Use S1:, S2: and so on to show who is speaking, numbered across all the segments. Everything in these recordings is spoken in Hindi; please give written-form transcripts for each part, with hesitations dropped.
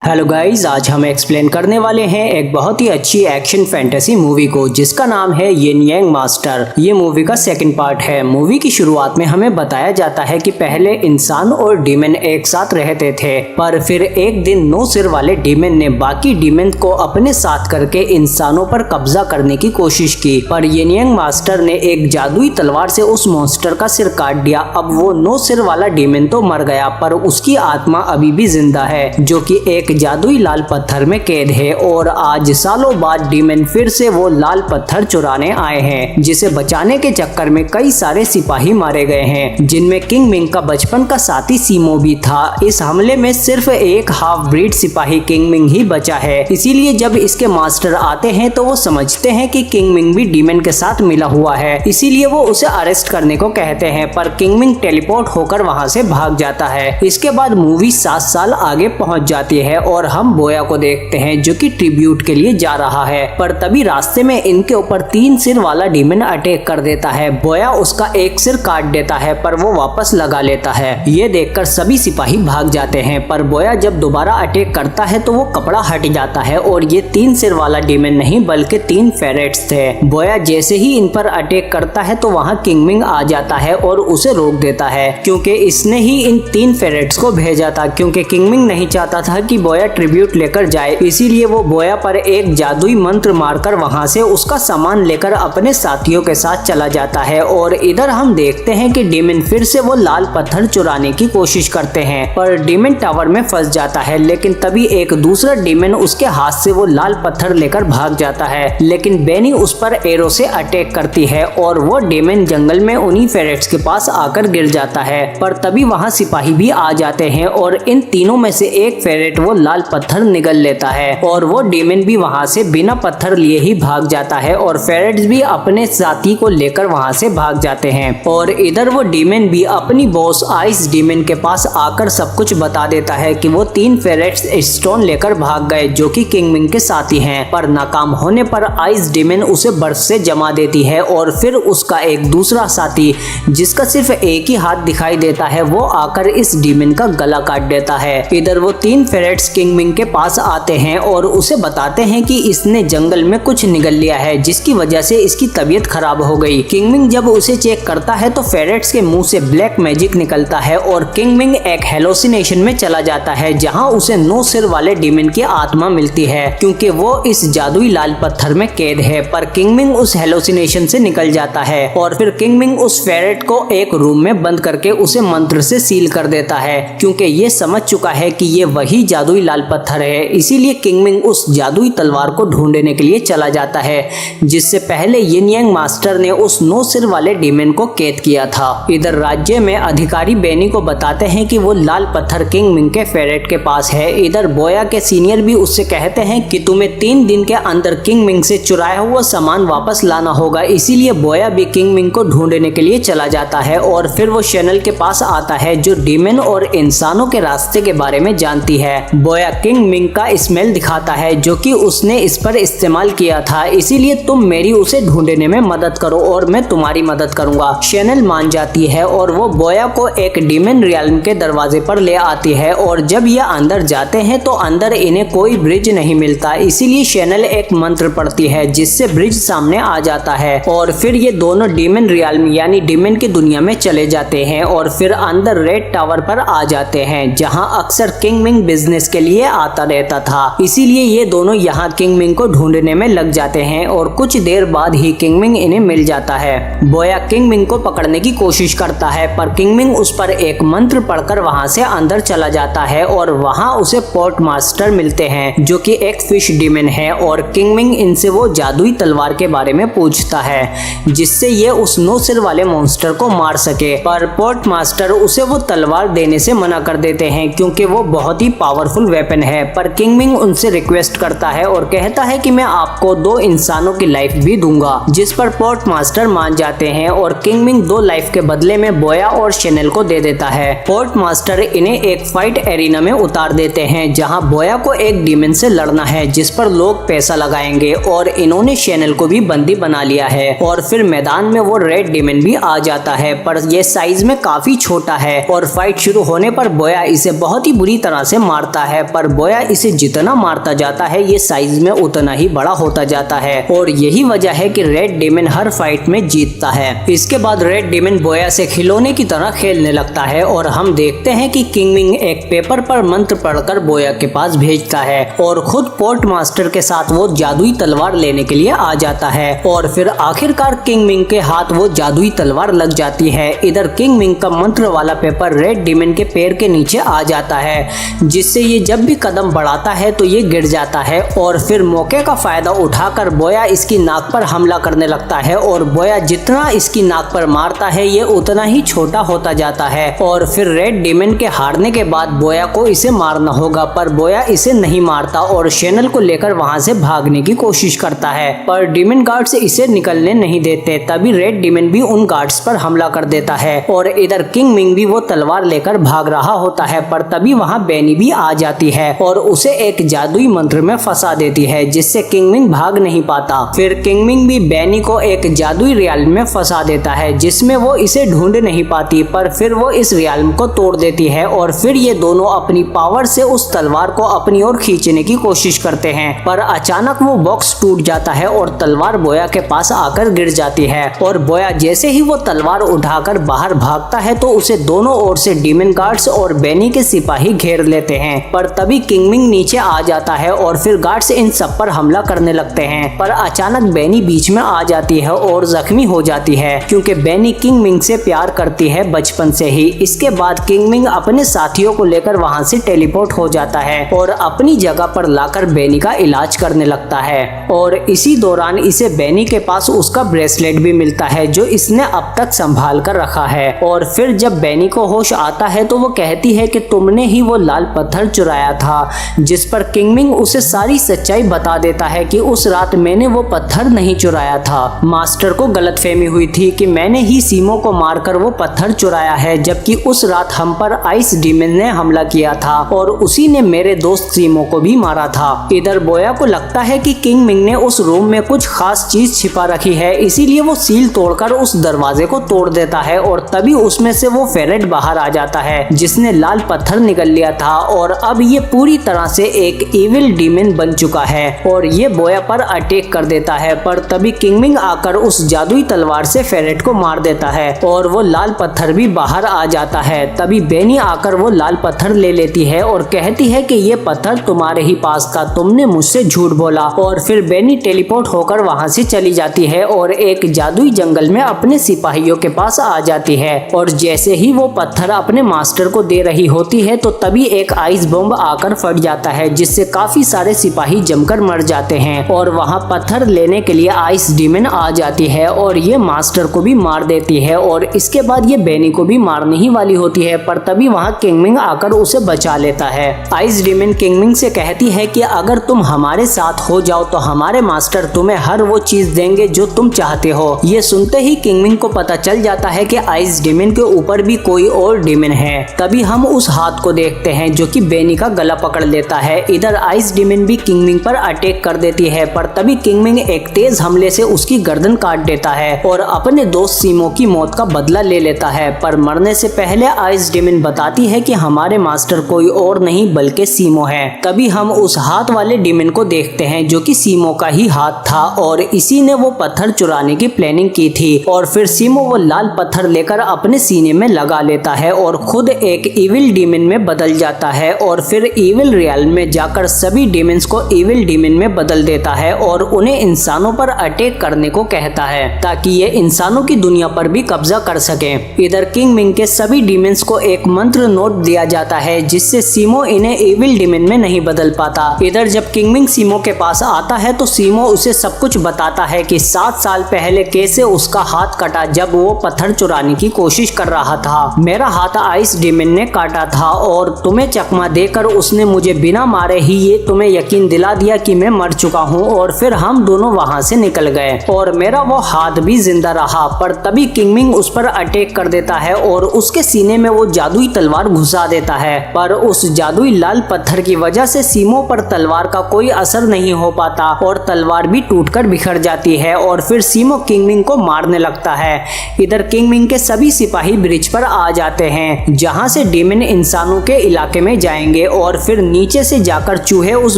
S1: हेलो गाइस, आज हम एक्सप्लेन करने वाले हैं एक बहुत ही अच्छी एक्शन फैंटेसी मूवी को जिसका नाम है यिन यांग मास्टर। ये मूवी का सेकंड पार्ट है। मूवी की शुरुआत में हमें बताया जाता है कि पहले इंसान और डीमन एक साथ रहते थे, पर फिर एक दिन 9 सिर वाले डीमन ने बाकी डीमन को अपने साथ करके इंसानों पर कब्जा करने की कोशिश की, पर यिन यांग मास्टर ने एक जादुई तलवार से उस मॉन्स्टर का सिर काट दिया। अब वो 9 सिर वाला डीमन तो मर गया, पर उसकी आत्मा अभी भी जिंदा है, जो कि एक जादुई लाल पत्थर में कैद है। और आज सालों बाद डीमन फिर से वो लाल पत्थर चुराने आए हैं, जिसे बचाने के चक्कर में कई सारे सिपाही मारे गए हैं, जिनमें किंग मिंग का बचपन का साथी सीमो भी था। इस हमले में सिर्फ एक हाफ ब्रीड सिपाही किंग मिंग ही बचा है। इसीलिए जब इसके मास्टर आते हैं तो वो समझते हैं कि किंग मिंग भी डीमन के साथ मिला हुआ है, इसीलिए वो उसे अरेस्ट करने को कहते हैं, पर किंग मिंग टेलीपोर्ट होकर वहाँ से भाग जाता है। इसके बाद मूवी 7 साल आगे पहुँच जाती है और हम बोया को देखते हैं जो कि ट्रिब्यूट के लिए जा रहा है, पर तभी रास्ते में इनके ऊपर 3 सिर वाला डीमन अटैक कर देता है। बोया उसका एक सिर काट देता है, पर वो वापस लगा लेता है। ये देखकर सभी सिपाही भाग जाते हैं, पर बोया जब दोबारा अटैक करता है तो वो कपड़ा हट जाता है और ये 3 सिर वाला डीमन नहीं बल्कि 3 फेरेट्स थे। बोया जैसे ही इन पर अटैक करता है तो वहाँ किंग मिंग आ जाता है और उसे रोक देता है, क्योंकि इसने ही इन 3 फेरेट्स को भेजा था, क्योंकि किंग मिंग नहीं चाहता था कि बोया ट्रिब्यूट लेकर जाए। इसीलिए वो बोया पर एक जादुई मंत्र मारकर वहां से उसका सामान लेकर अपने साथियों के साथ चला जाता है। और इधर हम देखते हैं कि डीमन फिर से वो लाल पत्थर चुराने की कोशिश करते हैं, पर डीमन टावर में फंस जाता है। लेकिन तभी एक दूसरा डीमन उसके हाथ से वो लाल पत्थर लेकर भाग जाता है, लेकिन बेनी उस पर एरो से अटैक करती है और वो डीमन जंगल में उन्हीं फेरेट्स के पास आकर गिर जाता है। पर तभी वहाँ सिपाही भी आ जाते हैं और इन तीनों में से एक फेरेट वो लाल पत्थर निगल लेता है और वो डीमन भी वहां से बिना पत्थर लिए ही भाग जाता है और फेरेट्स भी अपने साथी को लेकर वहां से भाग जाते हैं। और इधर वो डीमन भी अपनी बॉस आइस डीमन के पास आकर सब कुछ बता देता है कि वो 3 फेरेट्स स्टोन लेकर भाग गए जो कि किंग मिंग के साथी हैं, पर नाकाम होने पर आइस डीमन उसे बर्फ से जमा देती है और फिर उसका एक दूसरा साथी जिसका सिर्फ एक ही हाथ दिखाई देता है वो आकर इस डीमन का गला काट देता है। इधर वो 3 फेरेट्स किंग मिंग के पास आते हैं और उसे बताते हैं कि इसने जंगल में कुछ निगल लिया है जिसकी वजह से इसकी तबीयत खराब हो गई। किंग मिंग जब उसे चेक करता है तो फेरेट्स के मुंह से ब्लैक मैजिक निकलता है और किंग मिंग एक हेलोसिनेशन में चला जाता है, जहां उसे 9 सिर वाले डीमन की आत्मा मिलती है, क्योंकि वो इस जादुई लाल पत्थर में कैद है। पर किंग मिंग उस हेलोसिनेशन से निकल जाता है और फिर किंग मिंग उस फेरेट को एक रूम में बंद करके उसे मंत्र से सील कर देता है, क्योंकि ये समझ चुका है कि ये वही जादुई लाल पत्थर है। इसीलिए किंग मिंग उस जादुई तलवार को ढूंढने के लिए चला जाता है, जिससे पहले यिन यांग मास्टर ने उस 9 सिर वाले डीमन को कैद किया था। इधर राज्य में अधिकारी बेनी को बताते हैं कि वो लाल पत्थर किंग मिंग के फेरेट के पास है। इधर बोया के सीनियर भी उससे कहते हैं कि तुम्हें 3 दिन के अंदर किंग मिंग से चुराया हुआ सामान वापस लाना होगा। इसीलिए बोया भी किंग मिंग को ढूंढने के लिए चला जाता है और फिर वो शैनल के पास आता है जो डीमन और इंसानों के रास्ते के बारे में जानती है। बोया किंग मिंग का स्मेल दिखाता है जो कि उसने इस पर इस्तेमाल किया था, इसीलिए तुम मेरी उसे ढूंढने में मदद करो और मैं तुम्हारी मदद करूंगा। शैनल मान जाती है और वो बोया को एक डीमन रियल्म के दरवाजे पर ले आती है और जब ये अंदर जाते हैं तो अंदर इन्हें कोई ब्रिज नहीं मिलता, इसीलिए शैनल एक मंत्र पढ़ती है जिससे ब्रिज सामने आ जाता है और फिर ये दोनों डीमन रियल्म यानी डीमन की दुनिया में चले जाते हैं और फिर अंदर रेड टावर पर आ जाते हैं, जहाँ अक्सर किंग मिंग बिजनेस के लिए आता रहता था। इसीलिए ये दोनों यहाँ किंग मिंग को ढूंढने में लग जाते हैं और कुछ देर बाद ही किंग मिंग इन्हें मिल जाता है। बोया किंग मिंग को पकड़ने की कोशिश करता है, पर किंग मिंग उस पर एक मंत्र पढ़कर वहाँ से अंदर चला जाता है और वहाँ उसे पोर्ट मास्टर मिलते हैं जो कि एक फिश डीमन है और किंग मिंग इनसे वो जादुई तलवार के बारे में पूछता है जिससे ये उस 9 सिर वाले मॉन्स्टर को मार सके, पर पोर्ट मास्टर उसे वो तलवार देने से मना कर देते हैं क्योंकि वो बहुत ही पावरफुल वेपन है। पर किंग मिंग उनसे रिक्वेस्ट करता है और कहता है कि मैं आपको 2 इंसानों की लाइफ भी दूंगा, जिस पर पोर्ट मास्टर मान जाते हैं और किंग मिंग 2 लाइफ के बदले में बोया और शैनल को दे देता है। पोर्ट मास्टर इन्हें एक फाइट एरिना में उतार देते हैं जहां बोया को एक डीमन से लड़ना है जिस पर लोग पैसा लगाएंगे और इन्होंने शैनल को भी बंदी बना लिया है। और फिर मैदान में वो रेड डीमन भी आ जाता है, पर ये साइज में काफी छोटा है और फाइट शुरू होने पर बोया इसे बहुत ही बुरी तरह से मारता है है, पर बोया इसे जितना मारता जाता है ये साइज में उतना ही बड़ा होता जाता है और यही वजह है कि रेड डेमन हर फाइट में जीतता है। इसके बाद रेड डेमन बोया से खिलौने की तरह खेलने लगता है और हम देखते हैं कि किंग मिंग एक पेपर पर मंत्र पढ़कर बोया के पास भेजता है और खुद पोर्ट मास्टर के साथ वो जादुई तलवार लेने के लिए आ जाता है और फिर आखिरकार किंग मिंग के हाथ वो जादुई तलवार लग जाती है। इधर किंग मिंग का मंत्र वाला पेपर रेड डेमन के पैर के नीचे आ जाता है, जिससे ये जब भी कदम बढ़ाता है तो ये गिर जाता है और फिर मौके का फायदा उठाकर बोया इसकी नाक पर हमला करने लगता है और बोया जितना इसकी नाक पर मारता है ये उतना ही छोटा होता जाता है और फिर रेड डेमन के हारने के बाद बोया को इसे मारना होगा, पर बोया इसे नहीं मारता और शैनल को लेकर वहां से भागने की कोशिश करता है, पर डेमन गार्ड्स इसे निकलने नहीं देते। तभी रेड डेमन भी उन गार्ड्स पर हमला कर देता है और इधर किंग मिंग भी वो तलवार लेकर भाग रहा होता है, पर तभी वहां बेनी भी आ जाती है और उसे एक जादुई मंत्र में फंसा देती है, जिससे किंग मिंग भाग नहीं पाता। फिर किंग मिंग भी बेनी को एक जादुई रियाल्म में फंसा देता है, जिसमें वो इसे ढूंढ नहीं पाती, पर फिर वो इस रियाल्म को तोड़ देती है और फिर ये दोनों अपनी पावर से उस तलवार को अपनी ओर खींचने की कोशिश करते हैं, पर अचानक वो बॉक्स टूट जाता है और तलवार बोया के पास आकर गिर जाती है और बोया जैसे ही वो तलवार उठाकर बाहर भागता है तो उसे दोनों ओर से डेमन गार्ड्स और बेनी के सिपाही घेर लेते हैं, पर तभी किंग मिंग नीचे आ जाता है और फिर गार्ड्स इन सब पर हमला करने लगते हैं, पर अचानक बेनी बीच में आ जाती है और जख्मी हो जाती है क्योंकि बेनी किंग मिंग से प्यार करती है बचपन से ही। इसके बाद किंग मिंग अपने साथियों को लेकर वहां से टेलीपोर्ट हो जाता है और अपनी जगह पर लाकर बेनी का इलाज करने लगता है और इसी दौरान इसे बेनी के पास उसका ब्रेसलेट भी मिलता है जो इसने अब तक संभाल कर रखा है और फिर जब बेनी को होश आता है तो वो कहती है कि तुमने ही वो लाल पत्थर चुराया था, जिस पर किंग मिंग उसे सारी सच्चाई बता देता है कि उस रात मैंने वो पत्थर नहीं चुराया था। मास्टर को गलतफहमी हुई थी कि मैंने ही सीमो को मारकर वो पत्थर चुराया है, जबकि उस रात हम पर आइस डीमन ने हमला किया था और उसी ने मेरे दोस्त सीमो को भी मारा था। इधर बोया को लगता है कि किंग मिंग ने उस रूम में कुछ खास चीज छिपा रखी है, इसीलिए वो सील तोड़कर उस दरवाजे को तोड़ देता है और तभी उसमें से वो फेरेट बाहर आ जाता है जिसने लाल पत्थर निकल लिया था और अब ये पूरी तरह से एक इविल डीमन बन चुका है और ये बोया पर अटैक कर देता है, पर तभी किंग मिंग आकर उस जादुई तलवार से फेरेट को मार देता है और वो लाल पत्थर भी बाहर आ जाता है। तभी बेनी आकर वो लाल पत्थर ले लेती है और कहती है कि ये पत्थर तुम्हारे ही पास था, तुमने मुझसे झूठ बोला और फिर बेनी टेलीपोर्ट होकर वहां से चली जाती है और एक जादुई जंगल में अपने सिपाहियों के पास आ जाती है और जैसे ही वो पत्थर अपने मास्टर को दे रही होती है तो तभी एक आइस बॉम्ब आकर फट जाता है, जिससे काफी सारे सिपाही जमकर मर जाते हैं और वहां पत्थर लेने के लिए आइस डीमन आ जाती है और ये मास्टर को भी मार देती है और इसके बाद ये बेनी को भी मारने ही वाली होती है, पर तभी वहां किंग मिंग आकर उसे बचा लेता है। आइस डीमन किंग मिंग से कहती है कि अगर तुम हमारे साथ हो जाओ तो हमारे मास्टर तुम्हें हर वो चीज देंगे जो तुम चाहते हो। ये सुनते ही किंग मिंग को पता चल जाता है कि आइस डीमन के ऊपर भी कोई और डीमन है। तभी हम उस हाथ को देखते हैं जो कि बेनी का गला पकड़ लेता है। इधर आइस डीमन भी किंग मिंग पर अटैक कर देती है, पर तभी किंग मिंग एक तेज हमले से उसकी गर्दन काट देता है और अपने दोस्त सीमो की मौत का बदला ले लेता है, पर मरने से पहले आइस डीमन बताती है कि हमारे मास्टर कोई और नहीं बल्कि सीमो है। तभी हम उस हाथ वाले डीमन को देखते हैं जो कि सीमो का ही हाथ था और इसी ने वो पत्थर चुराने की प्लानिंग की थी और फिर सीमो वो लाल पत्थर लेकर अपने सीने में लगा लेता है और खुद एक इविल डीमन में बदल जाता है और फिर इविल रियल में जाकर सभी डीमंस को इविल डीमन में बदल देता है और उन्हें इंसानों पर अटैक करने को कहता है ताकि ये इंसानों की दुनिया पर भी कब्जा कर सके। इधर किंग मिंग के सभी डीमंस को एक मंत्र नोट दिया जाता है जिससे सीमो इन्हें इविल डीमन में नहीं बदल पाता। इधर जब किंग मिंग सीमो के पास आता है तो सीमो उसे सब कुछ बताता है कि 7 साल पहले कैसे उसका हाथ कटा जब वो पत्थर चुराने की कोशिश कर रहा था। मेरा हाथ आइस डीमन ने काटा था और तुम्हें चकमा देकर उसने मुझे बिना मारे ही ये तुम्हें यकीन दिला दिया कि मैं मर चुका हूँ और फिर हम दोनों वहाँ से निकल गए और मेरा वो हाथ भी जिंदा रहा। पर तभी किंग मिंग उस पर अटैक कर देता है और उसके सीने में वो जादुई तलवार घुसा देता है, पर उस जादुई लाल पत्थर की वजह से सीमो पर तलवार का कोई असर नहीं हो पाता और तलवार भी टूटकर बिखर जाती है और फिर सीमो किंग मिंग को मारने लगता है। इधर किंग मिंग के सभी सिपाही ब्रिज पर आ जाते हैं जहाँ से डीमन इंसानों के इलाके में जाएंगे लिए और फिर नीचे से जाकर चूहे उस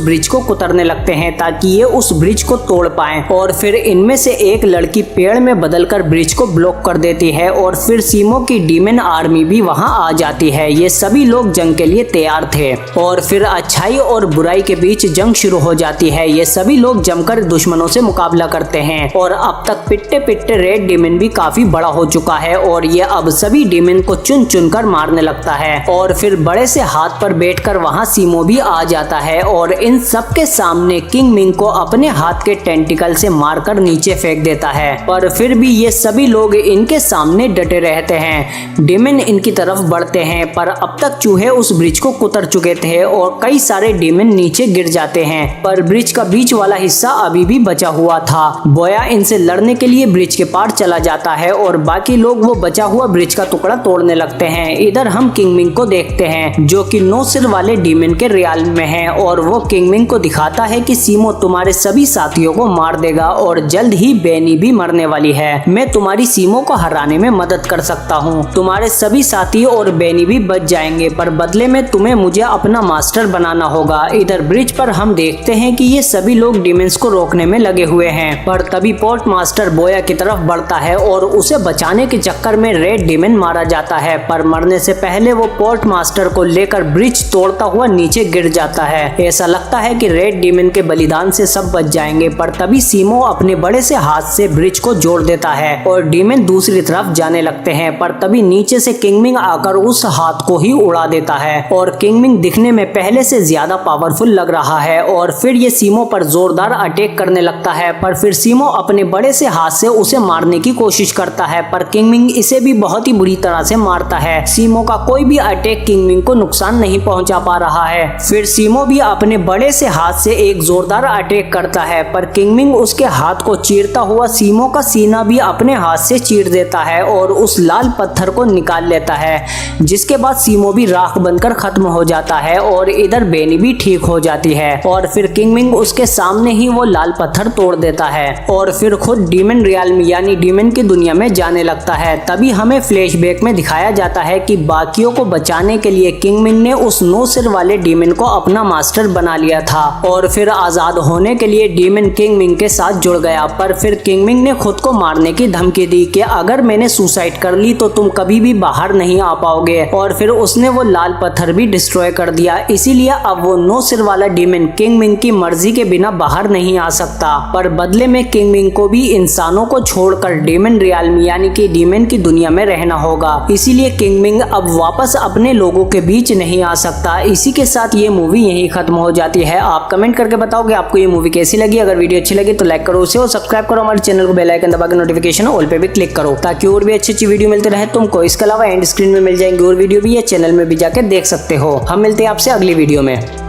S1: ब्रिज को कुतरने लगते हैं ताकि ये उस ब्रिज को तोड़ पाएं। और फिर इनमें से एक लड़की पेड़ में बदलकर ब्रिज को ब्लॉक कर देती है और फिर सीमो की डीमन आर्मी भी वहां आ जाती है। ये सभी लोग जंग के लिए तैयार थे और फिर अच्छाई और बुराई के बीच जंग शुरू हो जाती है। ये सभी लोग जमकर दुश्मनों से मुकाबला करते हैं और अब तक पिट्टे पिट्टे रेड डीमन भी काफी बड़ा हो चुका है और ये अब सभी डीमन को चुन चुन कर मारने लगता है। और फिर बड़े से हाथ पर बैठकर वहां सीमो भी आ जाता है और इन सब के सामने किंग मिंग को अपने हाथ के टेंटिकल से मारकर नीचे फेंक देता है। पर फिर भी ये सभी लोग इनके सामने डटे रहते हैं। डीमन इनकी तरफ बढ़ते हैं पर अब तक चूहे उस ब्रिज को कुतर चुके थे और कई सारे डीमन नीचे गिर जाते हैं, पर ब्रिज का बीच वाला हिस्सा अभी भी बचा हुआ था। बोया इनसे लड़ने के लिए ब्रिज के पार चला जाता है और बाकी लोग वो बचा हुआ ब्रिज का टुकड़ा तोड़ने लगते हैं। इधर हम किंग मिंग को देखते हैं जो कि 9 सिर वाले डीमन के रियाल में है और वो किंग मिंग को दिखाता है कि सीमो तुम्हारे सभी साथियों को मार देगा और जल्द ही बेनी भी मरने वाली है। मैं तुम्हारी सीमो को हराने में मदद कर सकता हूँ। तुम्हारे सभी साथी और बेनी भी बच जाएंगे पर बदले में तुम्हें मुझे अपना मास्टर बनाना होगा। इधर ब्रिज पर हम देखते हैं कि ये सभी लोग डीमंस को रोकने में लगे हुए हैं, पर तभी पोर्ट मास्टर बोया की तरफ बढ़ता है और उसे बचाने के चक्कर में रेड डीमन मारा जाता है। पर मरने से पहले वो पोर्ट मास्टर को लेकर ब्रिज तोड़ता हुआ नीचे गिर जाता है। ऐसा लगता है कि रेड डीमन के बलिदान से सब बच जाएंगे, पर तभी सीमो अपने बड़े से हाथ से ब्रिज को जोड़ देता है और डीमन दूसरी तरफ जाने लगते हैं। पर तभी नीचे से किंग मिंग आकर उस हाथ को ही उड़ा देता है और किंग मिंग दिखने में पहले से ज्यादा पावरफुल लग रहा है और फिर ये सीमो पर जोरदार अटैक करने लगता है। पर फिर सीमो अपने बड़े से हाथ से उसे मारने की कोशिश करता है पर किंग मिंग इसे भी बहुत ही बुरी तरह से मारता है। सीमो का कोई भी अटैक किंग मिंग को नुकसान नहीं पहुंचा पा रहा है। फिर सीमो भी अपने बड़े से हाथ से एक जोरदार अटैक करता है पर किंग मिंग उसके हाथ को चीरता हुआ सीमो का सीना भी अपने हाथ से चीर देता है और उस लाल पत्थर को निकाल लेता है, जिसके बाद सीमो भी राख बनकर खत्म हो जाता है और इधर बेनी भी ठीक हो जाती है। और फिर किंग मिंग उसके सामने ही वो लाल पत्थर तोड़ देता है और फिर खुद डीमन रियाल में यानी डीमन की दुनिया में जाने लगता है। तभी हमें फ्लैशबैक में दिखाया जाता है कि बाकियों को बचाने के लिए किंग मिंग ने उस 9 सिर वाले डीमन को अपना मास्टर बना लिया था और फिर आजाद होने के लिए डीमन किंग मिंग के साथ जुड़ गया। पर फिर किंग मिंग ने खुद को मारने की धमकी दी कि अगर मैंने सुसाइड कर ली तो तुम कभी भी बाहर नहीं आ पाओगे और फिर उसने वो लाल पत्थर भी डिस्ट्रॉय कर दिया। इसीलिए अब वो 9 सिर वाला डीमन किंग मिंग की मर्जी के बिना बाहर नहीं आ सकता। पर बदले में किंग मिंग को भी इंसानों को छोड़कर डीमन रियाल में यानी कि डीमन की दुनिया में रहना होगा। इसीलिए किंग मिंग अब वापस अपने लोगों के बीच नहीं आ सकता। इसी के साथ ये मूवी यहीं खत्म हो जाती है। आप कमेंट करके बताओगे आपको ये मूवी कैसी लगी। अगर वीडियो अच्छी लगी तो लाइक करो उसे और सब्सक्राइब करो हमारे चैनल को, बेल आइकन दबा के नोटिफिकेशन ऑल पे भी क्लिक करो ताकि और भी अच्छी वीडियो मिलते रहे तुमको। इसके अलावा एंड स्क्रीन में मिल जाएंगे और वीडियो भी, ये चैनल में भी जाकर देख सकते हो। हम मिलते हैं आपसे अगली वीडियो में।